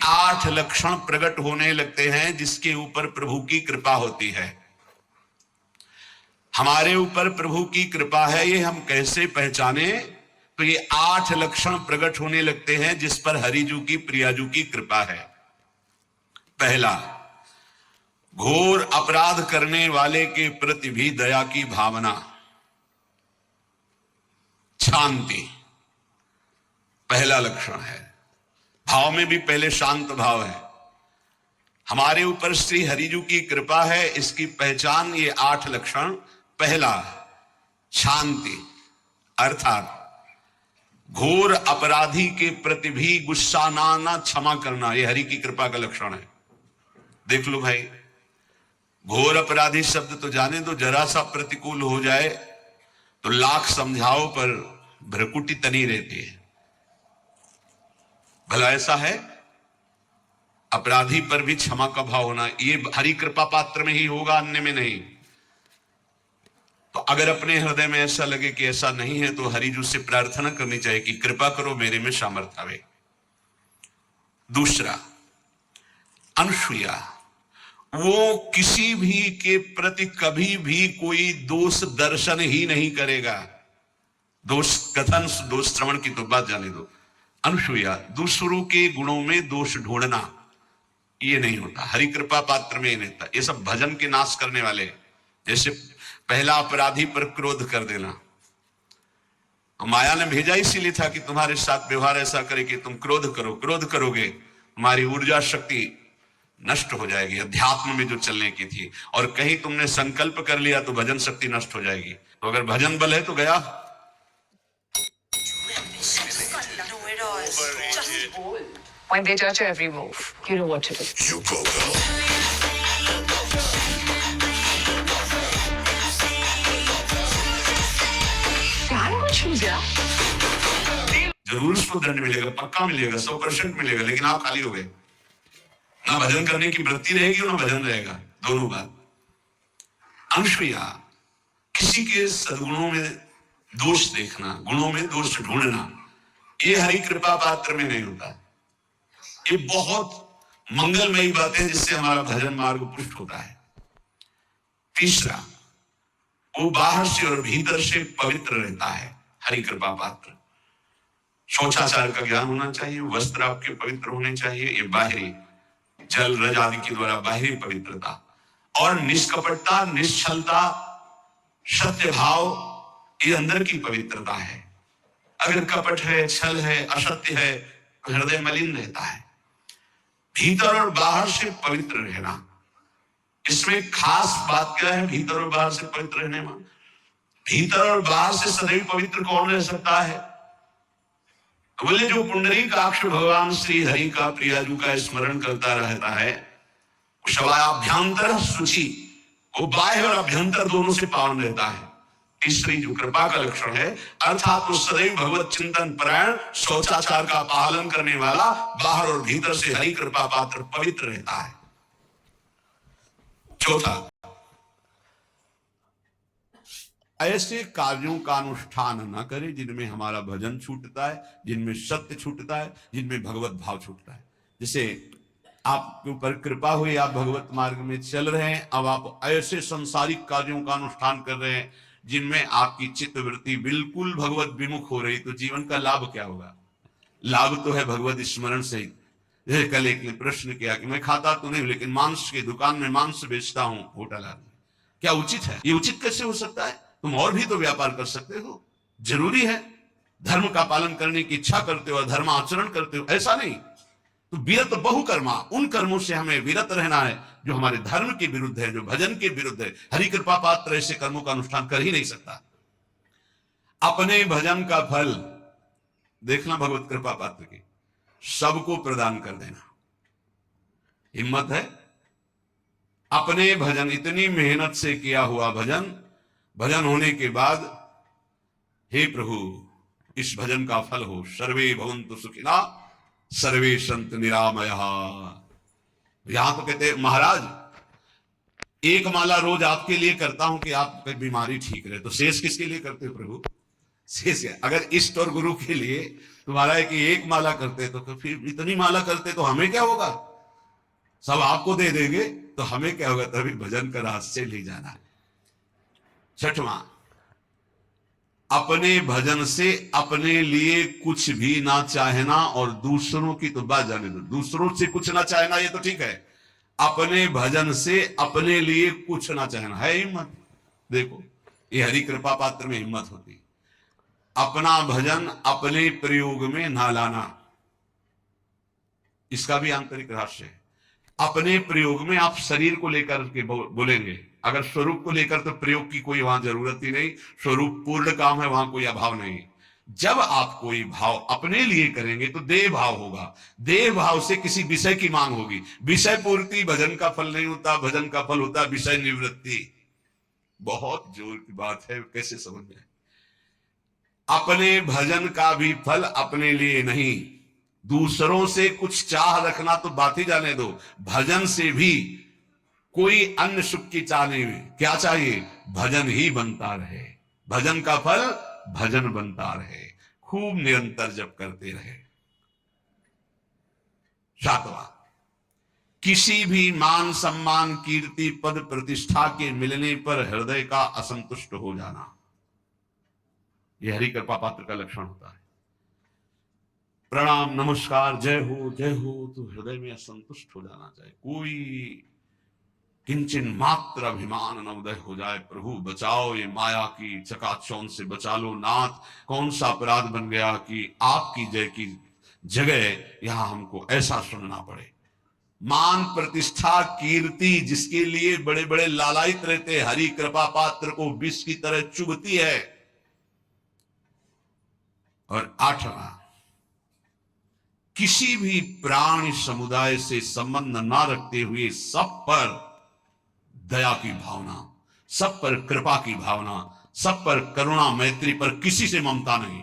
8 लक्षण प्रकट होने लगते हैं जिसके ऊपर प्रभु की कृपा होती है। हमारे ऊपर प्रभु की कृपा है, ये हम कैसे पहचाने? तो ये 8 लक्षण प्रकट होने लगते हैं जिस पर हरिजू की प्रियाजू की कृपा है। पहला, घोर अपराध करने वाले के प्रति भी दया की भावना, शांति पहला लक्षण है। भाव में भी पहले शांत भाव है। हमारे ऊपर श्री हरिजू की कृपा है, इसकी पहचान ये 8 लक्षण। पहला, शांति, अर्थात घोर अपराधी के प्रति भी गुस्सा ना आना, क्षमा करना, ये हरि की कृपा का लक्षण है। देख लो भाई, घोर अपराधी शब्द तो जाने दो, जरा सा प्रतिकूल हो जाए तो लाख समझाओ पर भ्रकुटी तनी रहती है। भला ऐसा है? अपराधी पर भी क्षमा का भाव होना, ये हरि कृपा पात्र में ही होगा, अन्य में नहीं। तो अगर अपने हृदय में ऐसा लगे कि ऐसा नहीं है तो हरिजू से प्रार्थना करनी चाहिए कि कृपा करो, मेरे में सामर्थ्य आवे। दूसरा, अनुसूया, वो किसी भी के प्रति कभी भी कोई दोष दर्शन ही नहीं करेगा। दोष कथन, दोष श्रवण की तो बात जाने दो। अनुसूया, दूसरों के गुणों में दोष ढूंढना, ये नहीं होता। हरि कृपा पात्र में ही नहीं होता। ये सब भजन के नाश करने वाले। जैसे पहला अपराधी पर क्रोध कर देना, माया ने भेजा इसीलिए था कि तुम्हारे साथ व्यवहार ऐसा करे कि तुम क्रोध करो। क्रोध करोगे तुम्हारी ऊर्जा शक्ति नष्ट हो जाएगी, अध्यात्म में जो चलने की थी। और कहीं तुमने संकल्प कर लिया तो भजन शक्ति नष्ट हो जाएगी। तो अगर भजन बल है तो गया। When they judge your every move, you know what to do. You go, girl. जरूर उसको दंड मिलेगा, पक्का मिलेगा, 100% मिलेगा, लेकिन आप खाली हो गए। ना भजन करने की वृत्ति रहेगी और ना भजन रहेगा, दोनों बात। अनुसूया, किसी के सद्गुणों में दोष देखना, गुणों में दोष ढूंढना, ये हरि कृपा पात्र में नहीं होता। ये बहुत मंगलमयी बातें जिससे हमारा भजन मार्ग पुष्ट होता है। तीसरा, वो बाहर से और भीतर से पवित्र रहता है, हरि कृपा पात्र। शौचाचार का ज्ञान होना चाहिए, वस्त्र आपके पवित्र होने चाहिए, ये बाहरी जल रज आदि के द्वारा बाहरी पवित्रता। और निष्कपटता, निश्चलता, सत्य भाव, ये अंदर की पवित्रता है। अगर कपट है, छल है, असत्य है तो हृदय मलिन रहता है। भीतर और बाहर से पवित्र रहना, इसमें खास बात क्या है? भीतर और बाहर से पवित्र रहने में, भीतर और बाहर से सदैव पवित्र कौन रह सकता है? तो बोले जो पुंडरीकाक्ष भगवान श्री हरि का प्रियाजू का स्मरण करता रहता है, शवाभ्यंतर शुचि, वो बाह्य और अभ्यंतर दोनों से पावन रहता है। तीसरी जो कृपा का लक्षण है, अर्थात वो सदैव भगवत चिंतन परायण, शौचाचार का पालन करने वाला, बाहर और भीतर से हरि कृपा पात्र पवित्र रहता है। चौथा, ऐसे कार्यों का अनुष्ठान न करे जिनमें हमारा भजन छूटता है, जिनमें सत्य छूटता है, जिनमें भगवत भाव छूटता है। जैसे आपके ऊपर कृपा हुई, आप भगवत मार्ग में चल रहे हैं, अब आप ऐसे संसारिक कार्यों का अनुष्ठान कर रहे हैं जिनमें आपकी चित्त वृत्ति बिल्कुल भगवत विमुख हो रही, तो जीवन का लाभ क्या होगा? लाभ तो है भगवत स्मरण से ही। जैसे कल एक ने प्रश्न किया कि मैं खाता तो नहीं लेकिन मांस की दुकान में मांस बेचता हूं, होटल आदमी, क्या उचित है? ये उचित कैसे हो सकता है? तुम और भी तो व्यापार कर सकते हो। जरूरी है धर्म का पालन करने की इच्छा करते हो, धर्म आचरण करते हो, ऐसा नहीं। तो विरत बहुकर्मा, उन कर्मों से हमें विरत रहना है जो हमारे धर्म के विरुद्ध है, जो भजन के विरुद्ध है। हरि कृपा पात्र ऐसे कर्मों का अनुष्ठान कर ही नहीं सकता। अपने भजन का फल देखना भगवत कृपा पात्र की, सबको प्रदान कर देना। हिम्मत है? अपने भजन, इतनी मेहनत से किया हुआ भजन, भजन होने के बाद हे प्रभु इस भजन का फल हो, सर्वे भवन्तु सुखिना सर्वे सन्तु निरामया। यहां तो कहते महाराज एक माला रोज आपके लिए करता हूं कि आपकी बीमारी ठीक रहे, तो शेष किसके लिए करते हो प्रभु? शेष है। अगर इष्ट और गुरु के लिए तुम्हारा है कि एक माला करते तो फिर इतनी माला करते तो हमें क्या होगा, सब आपको दे देंगे तो हमें क्या होगा। तभी भजन का रहस्य ले जाना। छठवां, अपने भजन से अपने लिए कुछ भी ना चाहना और दूसरों की तो बात जाने दो। दूसरों से कुछ ना चाहना ये तो ठीक है, अपने भजन से अपने लिए कुछ ना चाहना है हिम्मत। देखो ये हरि कृपा पात्र में हिम्मत होती। अपना भजन अपने प्रयोग में ना लाना, इसका भी आंतरिक रहस्य है। अपने प्रयोग में आप शरीर को लेकर के बोलेंगे, अगर स्वरूप को लेकर तो प्रयोग की कोई वहां जरूरत ही नहीं। स्वरूप पूर्ण काम है, वहां कोई अभाव नहीं। जब आप कोई भाव अपने लिए करेंगे तो देह भाव होगा, देह भाव से किसी विषय की मांग होगी। विषय पूर्ति भजन का फल नहीं होता, भजन का फल होता विषय निवृत्ति। बहुत जोर की बात है, कैसे समझ में। अपने भजन का भी फल अपने लिए नहीं, दूसरों से कुछ चाह रखना तो बात ही जाने दो। भजन से भी कोई अन्य सुख की चाह नहीं। क्या चाहिए, भजन ही बनता रहे, भजन का फल भजन बनता रहे, खूब निरंतर जप करते रहे। सातवां, किसी भी मान सम्मान कीर्ति पद प्रतिष्ठा के मिलने पर हृदय का असंतुष्ट हो जाना, यह हरि कृपा पात्र का लक्षण होता है। प्रणाम नमस्कार जय हो तो हृदय में असंतुष्ट हो जाना चाहिए। कोई किंचन मात्र अभिमान न उदय हो जाए। प्रभु बचाओ, ये माया की चकाचौंध से बचा लो नाथ। कौन सा अपराध बन गया कि आपकी जय की जगह यहां हमको ऐसा सुनना पड़े। मान प्रतिष्ठा कीर्ति जिसके लिए बड़े बड़े लालायित रहते, हरि कृपा पात्र को विष की तरह चुभती है। और आठवां, किसी भी प्राणी समुदाय से संबंध ना रखते हुए सब पर दया की भावना, सब पर कृपा की भावना, सब पर करुणा मैत्री पर किसी से ममता नहीं।